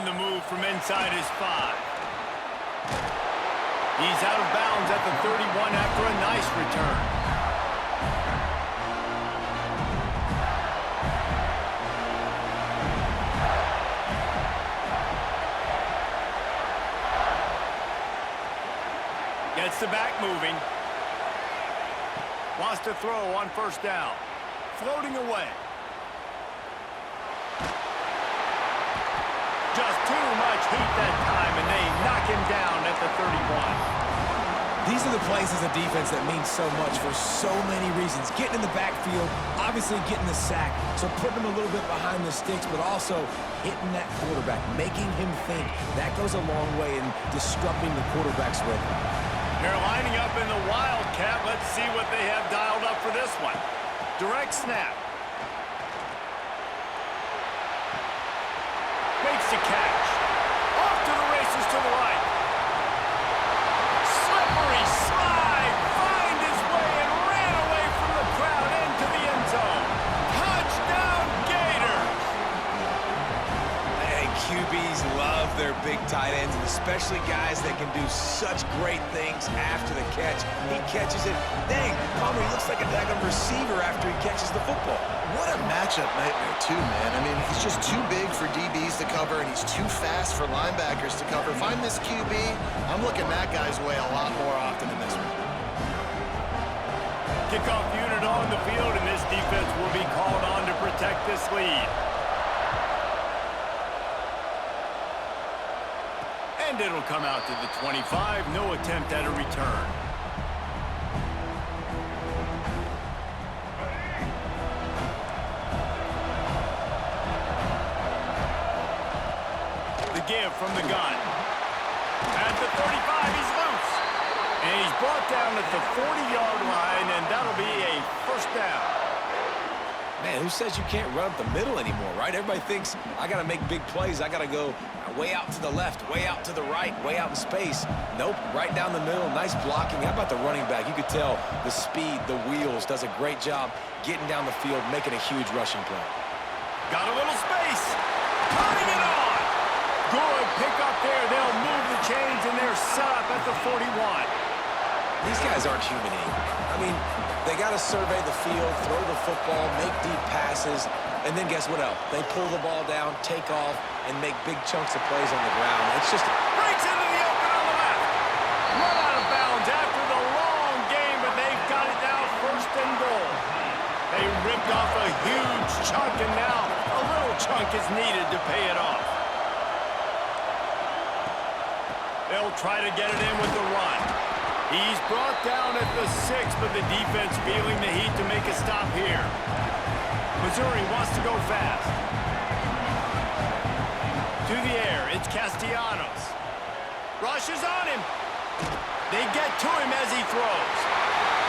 on the move from inside his 5. He's out of bounds at the 31 after a nice return. Gets the back moving. Wants to throw on first down. Floating away. Just too much heat that time, and they knock him down at the 31. These are the plays as a defense that mean so much for so many reasons. Getting in the backfield, obviously getting the sack, so putting him a little bit behind the sticks, but also hitting that quarterback, making him think. That goes a long way in disrupting the quarterback's rhythm. They're lining up in the Wildcat. Let's see what they have dialed up for this one. Direct snap. Makes the catch. Off to the races to the right. Slippery slide. Find his way and ran away from the crowd into the end zone. Touchdown Gators. Hey, QBs love their big tight ends, and especially guys that can do such great things after the catch. He catches it. Dang, Palmer, he looks like a daggone receiver after he catches the football. What a matchup nightmare, too, man. I mean, he's just too big for DBs to cover, and he's too fast for linebackers to cover. If I'm this QB, I'm looking that guy's way a lot more often than this one. Kickoff unit on the field, and this defense will be called on to protect this lead. And it'll come out to the 25. No attempt at a return. Give from the gun. At the 35, he's loose. And he's brought down at the 40-yard line, and that'll be a first down. Man, who says you can't run up the middle anymore, right? Everybody thinks, I got to make big plays. I got to go way out to the left, way out to the right, way out in space. Nope, right down the middle. Nice blocking. How about the running back? You could tell the speed, the wheels, does a great job getting down the field, making a huge rushing play. Got a little space. Cutting it on. Good pick up there. They'll move the chains, and they're set up at the 41. These guys aren't human anymore. I mean, they got to survey the field, throw the football, make deep passes, and then guess what else? They pull the ball down, take off, and make big chunks of plays on the ground. It's just... Breaks into the open on the left. Run out of bounds after the long game, but they've got it now first and goal. They ripped off a huge chunk, and now a little chunk is needed to pay it off. They'll try to get it in with the run. He's brought down at the 6, but the defense feeling the heat to make a stop here. Missouri wants to go fast. To the air, it's Castellanos. Rushes on him. They get to him as he throws.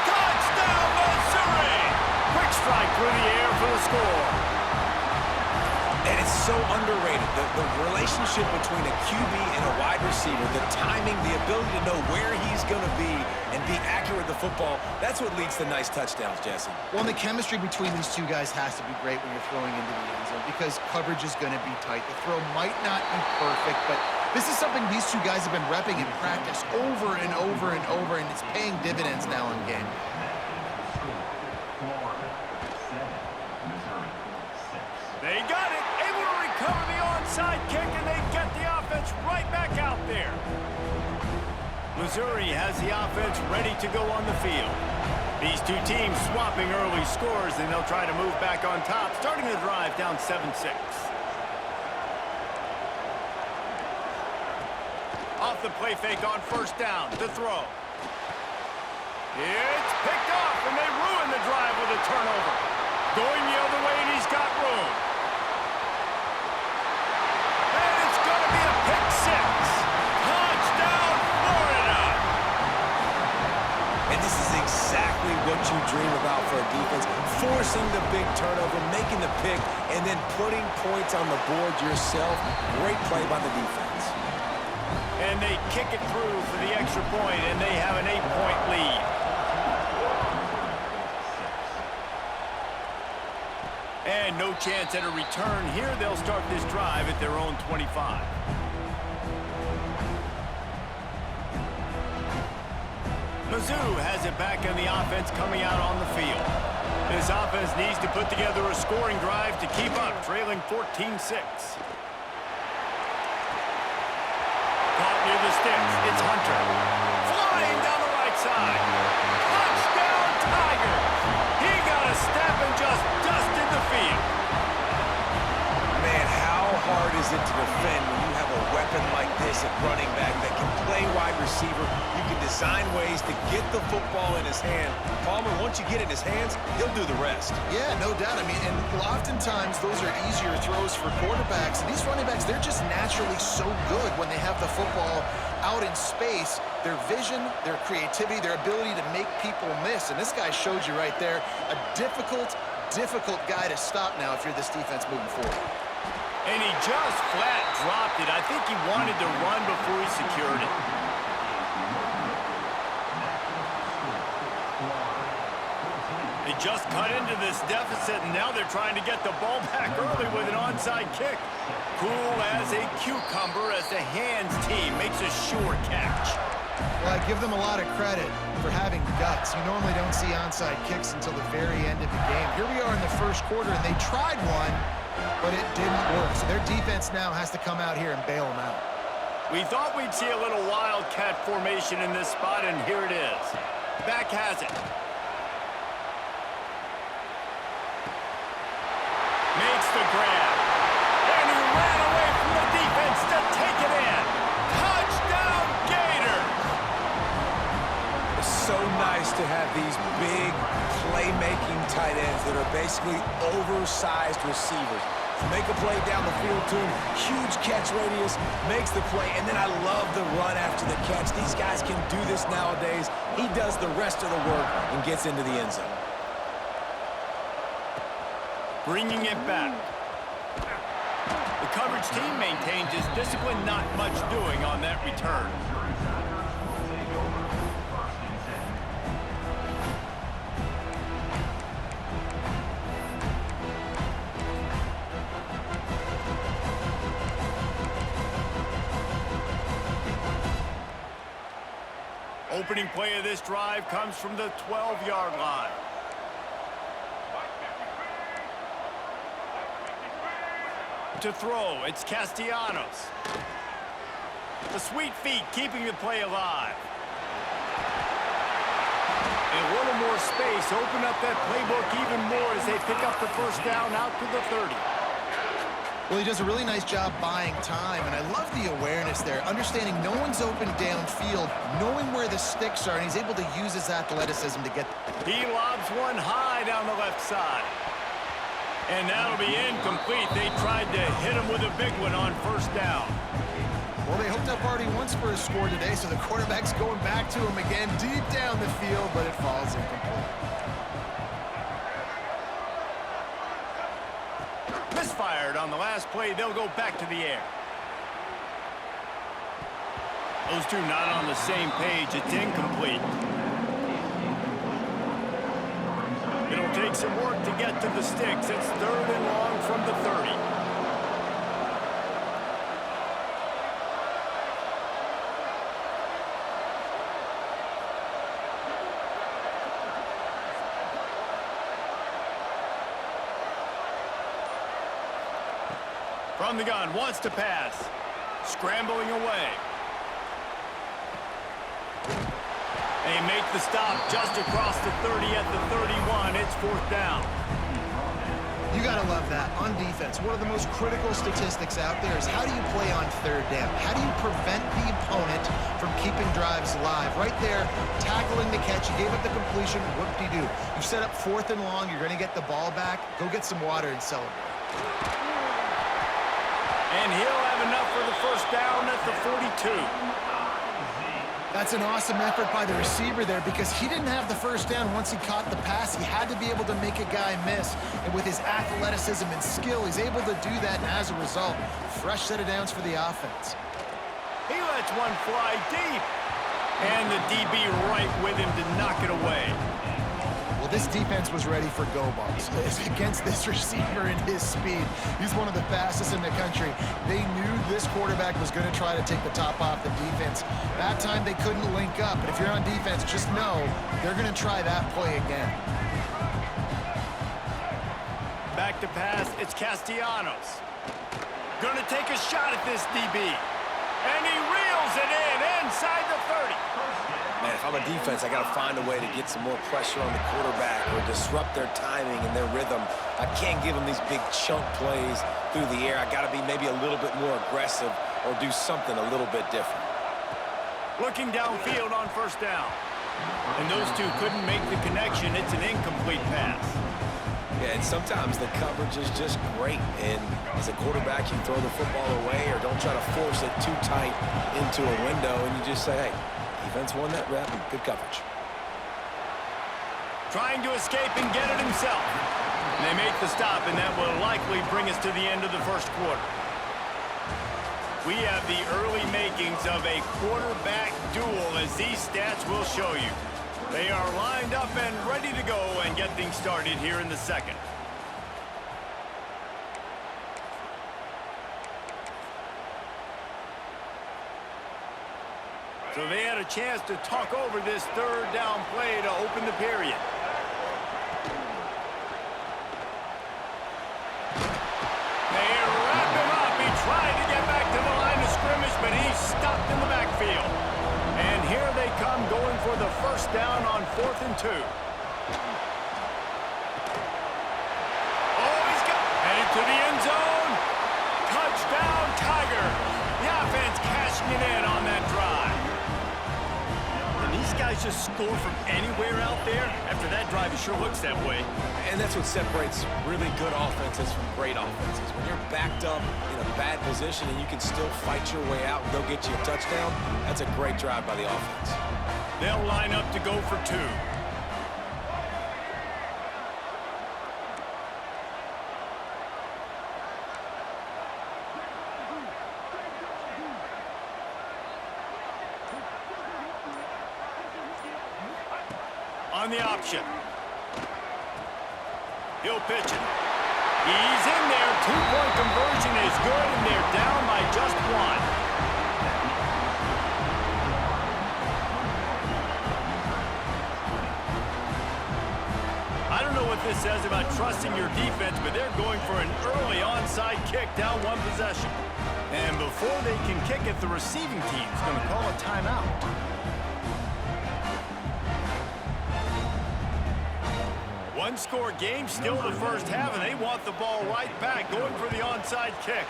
Touchdown, Missouri! Quick strike through the air for the score. And it's so underrated, the relationship between a QB and a wide receiver, the timing, the ability to know where he's going to be and be accurate with the football, that's what leads to nice touchdowns, Jesse. Well, and the chemistry between these two guys has to be great when you're throwing into the end zone because coverage is going to be tight. The throw might not be perfect, but this is something these two guys have been repping in practice over and over and over, and it's paying dividends now in game. They got it. Able to recover the onside kick, and they get the offense right back out there. Missouri has the offense ready to go on the field. These two teams swapping early scores, and they'll try to move back on top, starting the drive down 7-6. Off the play fake on first down. The throw. It's picked off, and they ruin the drive with a turnover. Going the other way, and he's got room. And it's going to be a pick 6. Touchdown, Florida! And this is exactly what you dream about for a defense. Forcing the big turnover, making the pick, and then putting points on the board yourself. Great play by the defense. And they kick it through for the extra point, and they have an 8-point lead. And no chance at a return here. They'll start this drive at their own 25. Mizzou has it back in the offense coming out on the field. This offense needs to put together a scoring drive to keep up, trailing 14-6. Caught near the sticks. It's Hunter. Flying down the right side. Touchdown, Tigers! He got a step and just dusted the field. Man, how hard is it to defend when you have a weapon like this at running back that can play wide receiver? You can design ways to get the football in his hand. Palmer, once you get it in his hands, he'll do the rest. Yeah, no doubt. I mean, and oftentimes those are easier throws for quarterbacks. And these running backs, they're just naturally so good when they have the football out in space. Their vision, their creativity, their ability to make people miss. And this guy showed you right there, a difficult guy to stop now if you're this defense moving forward. And he just flat dropped it. I think he wanted to run before he secured it. They just cut into this deficit, and now they're trying to get the ball back early with an onside kick. Cool as a cucumber as the hands team makes a sure catch. Well, I give them a lot of credit for having guts. You normally don't see onside kicks until the very end of the game. Here we are in the first quarter, and they tried one, but it didn't work. So their defense now has to come out here and bail them out. We thought we'd see a little wildcat formation in this spot, and here it is. Back has it. Makes the grab. And he ran away from the defense to take it in. Touchdown, Gators! It's so nice to have these big playmaking tight ends that are basically oversized receivers. To make a play down the field to him, huge catch radius, makes the play, and then I love the run after the catch. These guys can do this nowadays. He does the rest of the work and gets into the end zone. Bringing it back. The coverage team maintains his discipline, not much doing on that return. Opening play of this drive comes from the 12-yard line. To throw, it's Castellanos. The sweet feet keeping the play alive. And a little more space, open up that playbook even more as they pick up the first down out to the 30. Well, he does a really nice job buying time, and I love the awareness there, understanding no one's open downfield, knowing where the sticks are, and he's able to use his athleticism to get. He lobs one high down the left side. And that'll be incomplete. They tried to hit him with a big one on first down. Well, they hooked up already once for a score today, so the quarterback's going back to him again deep down the field, but it falls incomplete. Misfired on the last play. They'll go back to the air. Those two not on the same page. It's incomplete. It'll take some work to get to the sticks. It's 3rd and long from the 30. From the gun, wants to pass. Scrambling away. They make the stop just across the 30 at the 31. It's 4th down. You got to love that. On defense, one of the most critical statistics out there is how do you play on 3rd down? How do you prevent the opponent from keeping drives alive? Right there, tackling the catch. You gave up the completion. Whoop-de-doo. You set up 4th and long. You're going to get the ball back. Go get some water and celebrate. And he'll have enough for the first down at the 42. That's an awesome effort by the receiver there because he didn't have the first down once he caught the pass. He had to be able to make a guy miss. And with his athleticism and skill, he's able to do that. And as a result, fresh set of downs for the offense. He lets one fly deep. And the DB right with him to knock it away. Well, Well, this defense was ready for go balls. Against this receiver and his speed, he's one of the fastest in the country. They knew this quarterback was going to try to take the top off the defense. That time they couldn't link up, but if you're on defense, just know they're going to try that play again. Back to pass, it's Castellanos. Gonna take a shot at this DB. And he reels it in inside the 30. Man, if I'm a defense, I got to find a way to get some more pressure on the quarterback or disrupt their timing and their rhythm. I can't give them these big chunk plays through the air. I got to be maybe a little bit more aggressive or do something a little bit different. Looking downfield on first down. And those two couldn't make the connection. It's an incomplete pass. Yeah, and sometimes the coverage is just great. And as a quarterback, you throw the football away or don't try to force it too tight into a window, and you just say, hey, defense won that rep. Good coverage. Trying to escape and get it himself. And they make the stop, and that will likely bring us to the end of the first quarter. We have the early makings of a quarterback duel, as these stats will show you. They are lined up and ready to go and get things started here in the second. So they had a chance to talk over this third down play to open the period. They wrap him up. He tried to get back to the line of scrimmage, but he's stopped in the backfield. And here they come going for the first down on 4th and 2. Oh, he's got headed to the end zone. Touchdown, Tiger. The offense cashing it in on that drive. And these guys just score from anywhere out there. After that drive, it sure looks that way. And that's what separates really good offenses from great offenses. When you're backed up in a bad position and you can still fight your way out and go get you a touchdown, that's a great drive by the offense. They'll line up to go for 2. On the option. He'll pitch it. He's in there. 2-point conversion is good, and they're down by just 1. I don't know what this says about trusting your defense, but they're going for an early onside kick down 1 possession. And before they can kick it, the receiving team's going to call a timeout. One-score game, still the first half, and they want the ball right back, going for the onside kick.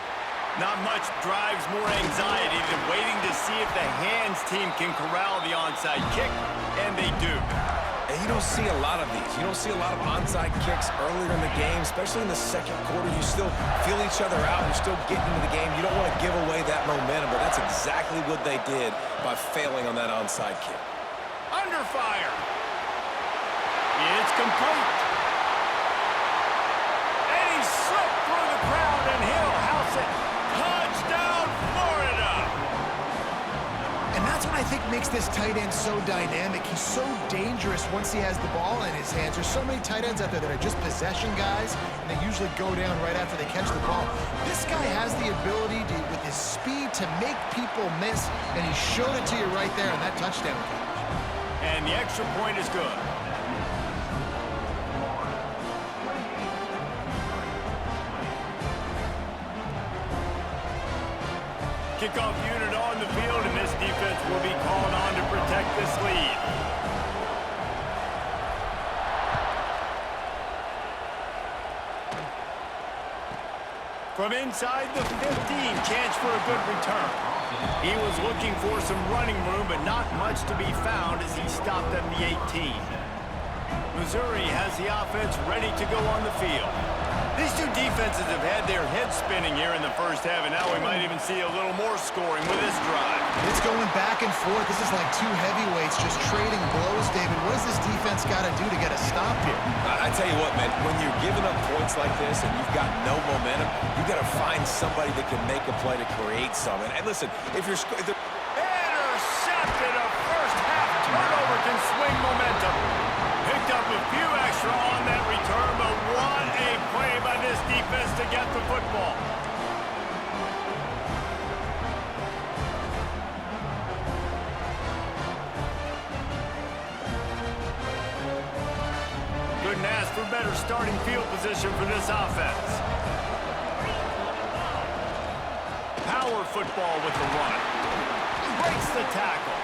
Not much drives more anxiety than waiting to see if the hands team can corral the onside kick, and they do. And you don't see a lot of these. You don't see a lot of onside kicks earlier in the game, especially in the second quarter. You still feel each other out. You're still getting into the game. You don't want to give away that momentum, but that's exactly what they did by failing on that onside kick. Under fire. It's complete. And he slipped through the crowd, and he'll house it. Touchdown, Florida. And that's what I think makes this tight end so dynamic. He's so dangerous once he has the ball in his hands. There's so many tight ends out there that are just possession guys, and they usually go down right after they catch the ball. This guy has the ability to, with his speed, to make people miss, and he showed it to you right there on that touchdown catch. And the extra point is good. Kickoff unit on the field, and this defense will be called on to protect this lead. From inside the 15, chance for a good return. He was looking for some running room, but not much to be found as he stopped at the 18. Missouri has the offense ready to go on the field. These two defenses have had their heads spinning here in the first half, and now we might even see a little more scoring with this drive. It's going back and forth. This is like two heavyweights just trading blows, David. What does this defense got to do to get a stop here? I tell you what, man, when you're giving up points like this and you've got no momentum, you got to find somebody that can make a play to create some. And listen, if you're... Intercepted! A first half turnover can swing momentum. Picked up a few extra better starting field position for this offense. Power football with the run. Breaks the tackle.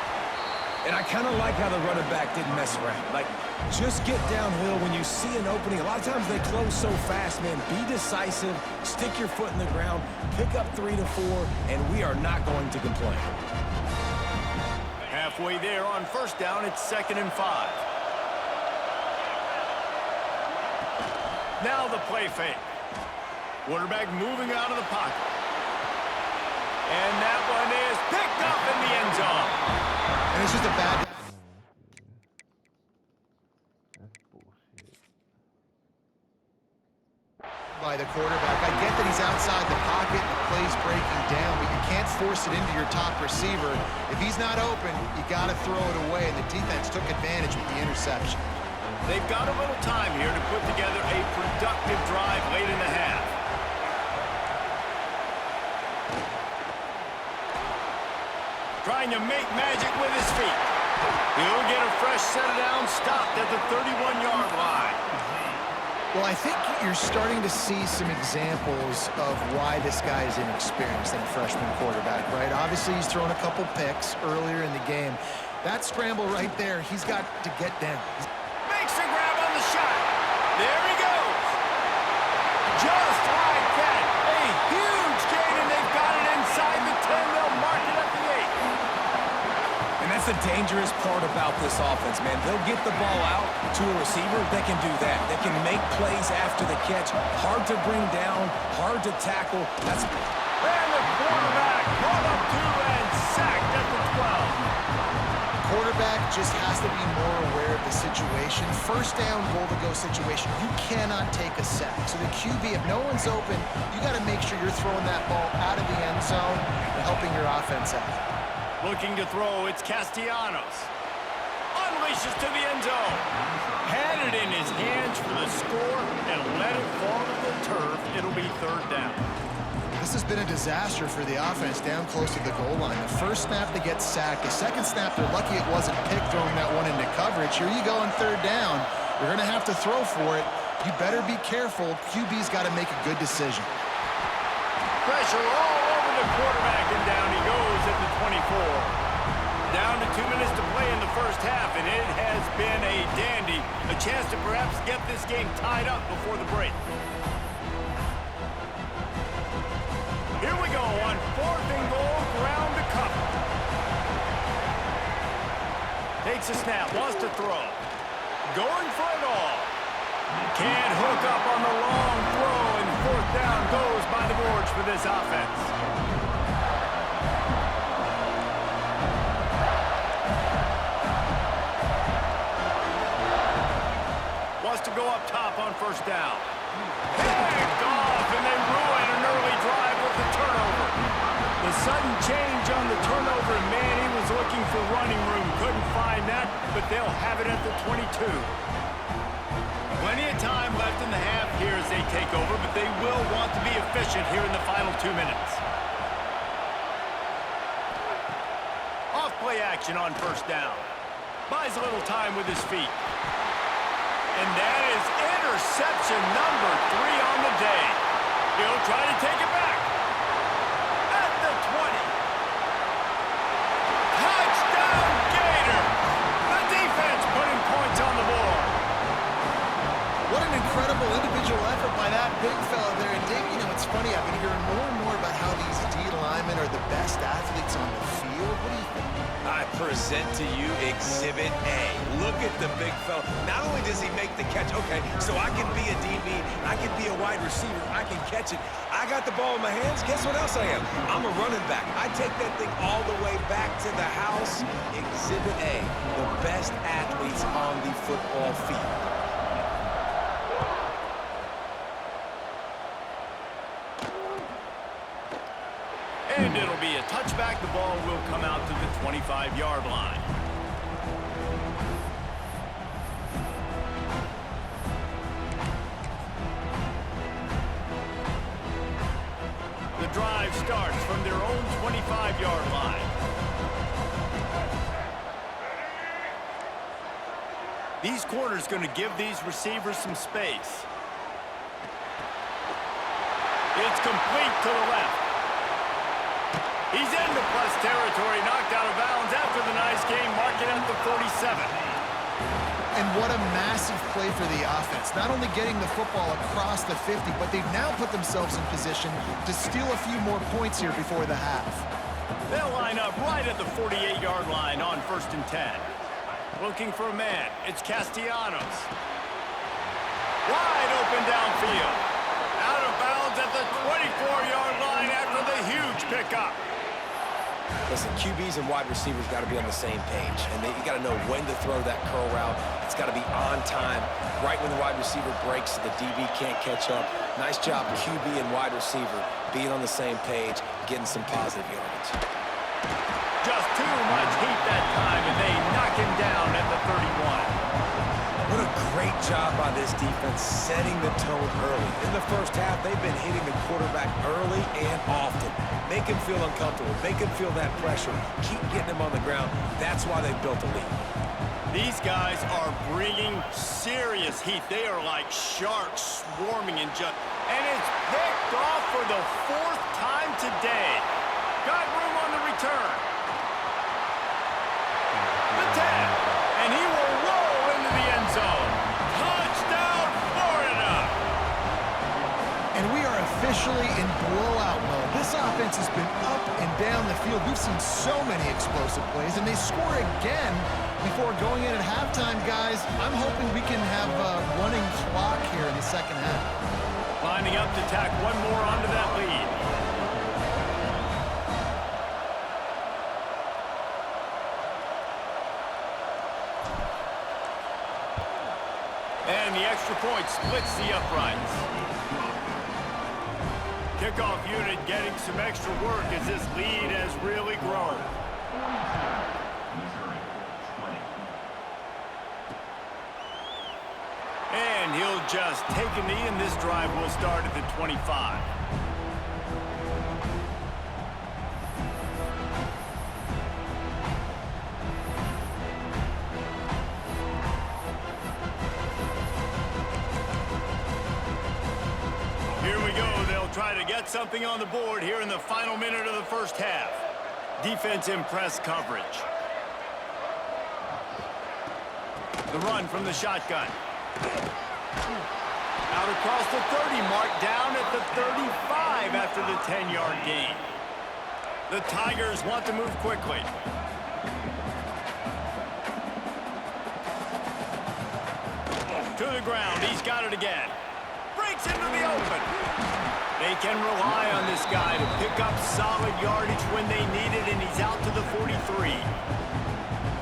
And I kind of like how the running back didn't mess around. Like, just get downhill when you see an opening. A lot of times they close so fast, man. Be decisive, stick your foot in the ground, pick up 3 to 4, and we are not going to complain. Halfway there on first down, it's 2nd and 5. Now the play fake. Quarterback moving out of the pocket. And that one is picked up in the end zone. And it's just a bad... by the quarterback. I get that he's outside the pocket and the play's breaking down, but you can't force it into your top receiver. If he's not open, you got to throw it away, and the defense took advantage with the interception. They've got a little time here to put together a productive drive late in the half. Trying to make magic with his feet. He'll get a fresh set of downs stopped at the 31-yard line. Well, I think you're starting to see some examples of why this guy is inexperienced in a freshman quarterback, right? Obviously, he's thrown a couple picks earlier in the game. That scramble right there, he's got to get down. Makes a grab on the shot. There he goes. Just like that. A huge gain, and they've got it inside the 10. They'll mark it at the 8. And that's the dangerous part about this offense, man. They'll get the ball out to a receiver. They can do that. They can make plays after the catch. Hard to bring down, hard to tackle. That's... And the quarterback brought up 2 and sacked at the 12. Quarterback just has to be more aware of the situation. First down, goal-to-go situation. You cannot take a sack. So the QB, if no one's open, you got to make sure you're throwing that ball out of the end zone and helping your offense out. Looking to throw, it's Castellanos. Unleashes to the end zone. Had it in his hands for the score and let it fall to the turf. It'll be 3rd down. This has been a disaster for the offense down close to the goal line. The first snap, they get sacked. The second snap, they're lucky it wasn't picked, throwing that one into coverage. Here you go on 3rd down. You're going to have to throw for it. You better be careful. QB's got to make a good decision. Pressure all over the quarterback, and down he goes at the 24. Down to 2 minutes to play in the first half, and it has been a dandy. A chance to perhaps get this game tied up before the break. Here we go on 4th and goal, ground to cover. Takes a snap, wants to throw. Going for it all. Can't hook up on the long throw, and 4th down goes by the boards for this offense. Wants to go up top on 1st down. Picked off, and they ruin an early drive with the turnover. The sudden change on the turnover, man, he was looking for running room. Couldn't find that, but they'll have it at the 22. Plenty of time left in the half here as they take over, but they will want to be efficient here in the final 2 minutes. Off play action on 1st down. Buys a little time with his feet. And that is interception number 3 on the day. He'll try to take it back. At the 20. Touchdown Gator. The defense putting points on the board. What an incredible individual effort by that big fella there. And Dave, you know, it's funny, I've been hearing more and more about how these D linemen are the best athletes on the field. What do you think? I present to you Exhibit A. Look at the big fella. Not only does he make the catch, okay, so I can be a DB, I can be a wide receiver, I can catch it. I got the ball in my hands. Guess what else I am? I'm a running back. I take that thing all the way back to the house. Exhibit A, the best athletes on the football field. And it'll be a touchback. The ball will come out to the 25-yard line. The drive starts from their own 25-yard line. These corners going to give these receivers some space. It's complete to the left. He's into plus territory, knocked out of bounds after the nice game, marking at the 47. And what a massive play for the offense. Not only getting the football across the 50, but they've now put themselves in position to steal a few more points here before the half. They'll line up right at the 48-yard line on 1st and 10. Looking for a man. It's Castellanos. Wide open downfield. Out of bounds at the 24-yard line after the huge pickup. Listen, QBs and wide receivers got to be on the same page, and you got to know when to throw that curl route. It's got to be on time, right when the wide receiver breaks, so the DB can't catch up. Nice job, QB and wide receiver, being on the same page, getting some positive yardage. Just too much heat that time, and they knock him down at the 31. What a great job by this defense setting the tone early. In the first half, they've been hitting the quarterback early and often. Make him feel uncomfortable. Make him feel that pressure. Keep getting him on the ground. That's why they've built a lead. These guys are bringing serious heat. They are like sharks swarming and and it's picked off for the 4th time today. Got room on the return. The 10, and he will roll into the end zone. Touchdown, Florida! And we are officially in blowout mode. This offense has been up and down the field. We've seen so many explosive plays, and they score again before going in at halftime, guys. I'm hoping we can have a running clock here in the second half. Lining up to tack one more onto that lead. And the extra point splits the uprights. Kickoff unit getting some extra work as this lead has really grown. And he'll just take a knee, and this drive will start at the 25. Try to get something on the board here in the final minute of the first half. Defense in press coverage. The run from the shotgun. Out across the 30, marked down at the 35 after the 10-yard gain. The Tigers want to move quickly. To the ground, he's got it again. Breaks into the open. They can rely on this guy to pick up solid yardage when they need it, and he's out to the 43.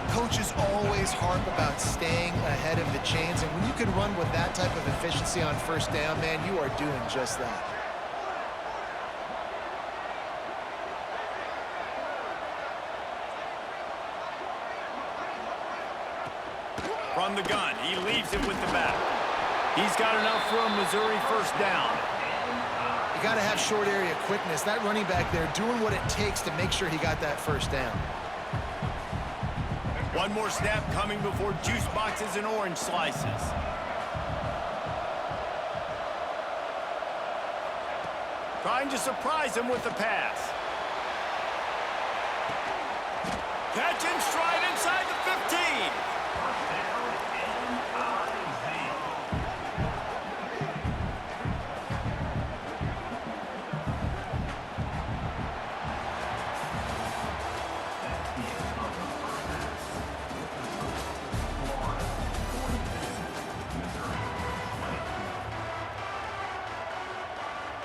Coaches always harp about staying ahead of the chains, and when you can run with that type of efficiency on first down, man, you are doing just that. From the gun, he leaves it with the back. He's got enough for a Missouri first down. You got to have short area quickness. That running back there doing what it takes to make sure he got that first down. One more snap coming before juice boxes and orange slices. Trying to surprise him with the pass. Catch and stride inside the 15.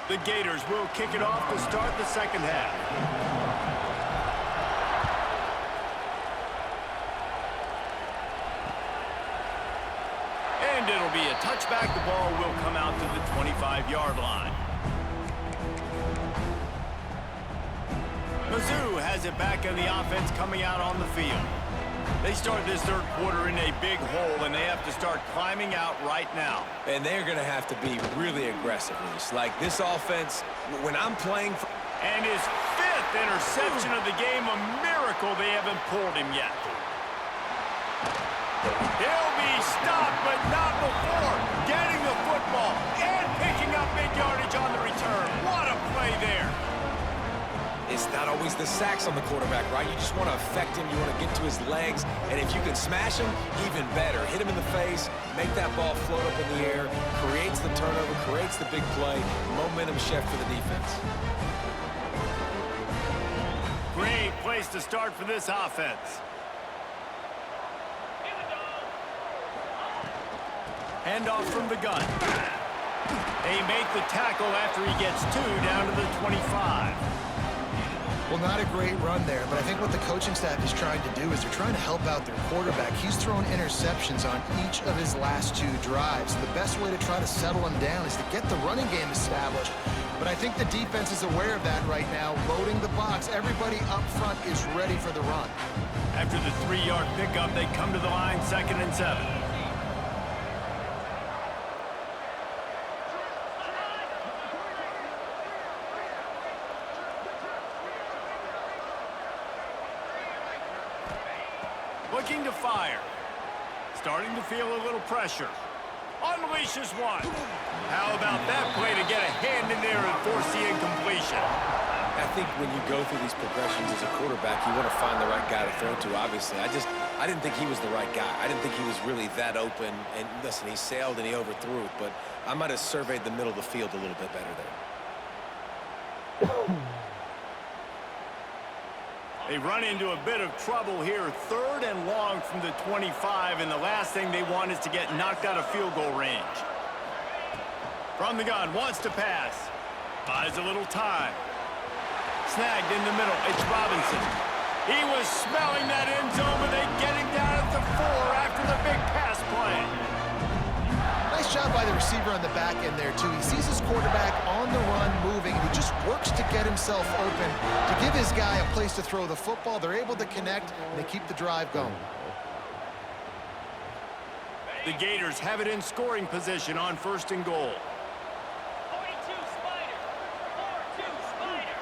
The Gators will kick it off to start the second half. And it'll be a touchback. The ball will come out to the 25-yard line. Mizzou has it back in the offense coming out on the field. They start this third quarter in a big hole, and they have to start climbing out right now. And they're going to have to be really aggressive, Reese. Like this offense, when I'm playing for... And his 5th interception of the game, a miracle they haven't pulled him yet. He'll be stopped, but not before getting the football and picking up big yardage on the return. What a play there. It's not always the sacks on the quarterback, right? You just want to affect him. You want to get to his legs. And if you can smash him, even better. Hit him in the face, make that ball float up in the air, creates the turnover, creates the big play. Momentum shift for the defense. Great place to start for this offense. Handoff from the gun. They make the tackle after he gets 2 down to the 25. Well, not a great run there, but I think what the coaching staff is trying to do is they're trying to help out their quarterback. He's thrown interceptions on each of his last 2 drives. The best way to try to settle him down is to get the running game established. But I think the defense is aware of that right now, loading the box. Everybody up front is ready for the run. After the 3-yard pickup, they come to the line, 2nd and 7. Looking to fire. Starting to feel a little pressure. Unleashes one. How about that play to get a hand in there and force the incompletion? I think when you go through these progressions as a quarterback, you want to find the right guy to throw to, obviously. I didn't think he was the right guy. I didn't think he was really that open. And listen, he sailed and he overthrew it, but I might have surveyed the middle of the field a little bit better there. They run into a bit of trouble here. 3rd and long from the 25, and the last thing they want is to get knocked out of field goal range. From the gun, wants to pass. Buys a little time. Snagged in the middle, it's Robinson. He was smelling that end zone, but they get him down at the 4 after the big pass play. Nice job by the receiver on the back end there, too. He sees his quarterback on the run moving, and he just works to get himself open to give his guy a place to throw the football. They're able to connect, and they keep the drive going. The Gators have it in scoring position on 1st and goal. 42 Spider. 4-2 Spider.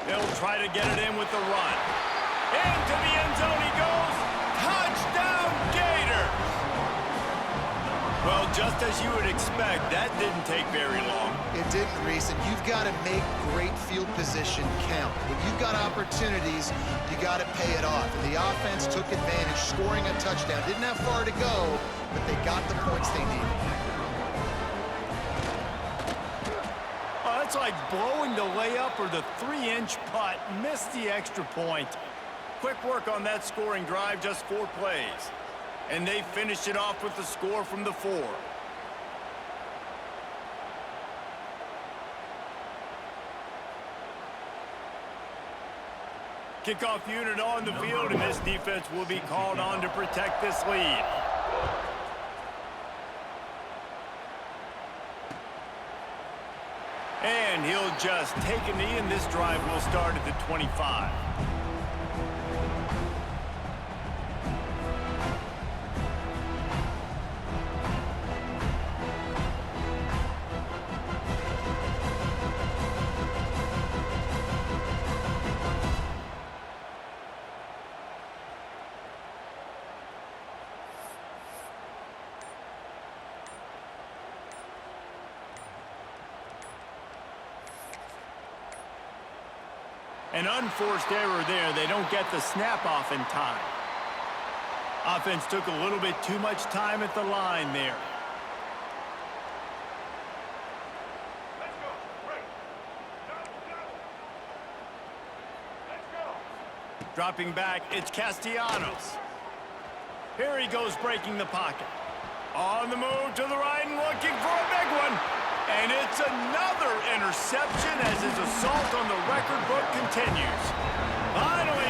They'll try to get it in with the run. Into the end zone he goes. Touchdown, Gators! Well, just as you would expect, that didn't take very long. It didn't, Reese, and you've got to make great field position count. When you've got opportunities, you got to pay it off. And the offense took advantage, scoring a touchdown. Didn't have far to go, but they got the points they needed. Oh, that's like blowing the layup or the 3-inch putt. Missed the extra point. Quick work on that scoring drive, just 4 plays. And they finished it off with the score from the 4. Kickoff unit on the field, and this defense will be called on to protect this lead. And he'll just take a knee, and this drive will start at the 25. An unforced error there. They don't get the snap off in time. Offense took a little bit too much time at the line there. Dropping back, it's Castellanos. Here he goes, breaking the pocket. On the move to the right and looking for a big one. And it's another interception as his assault on the record book continues. Finally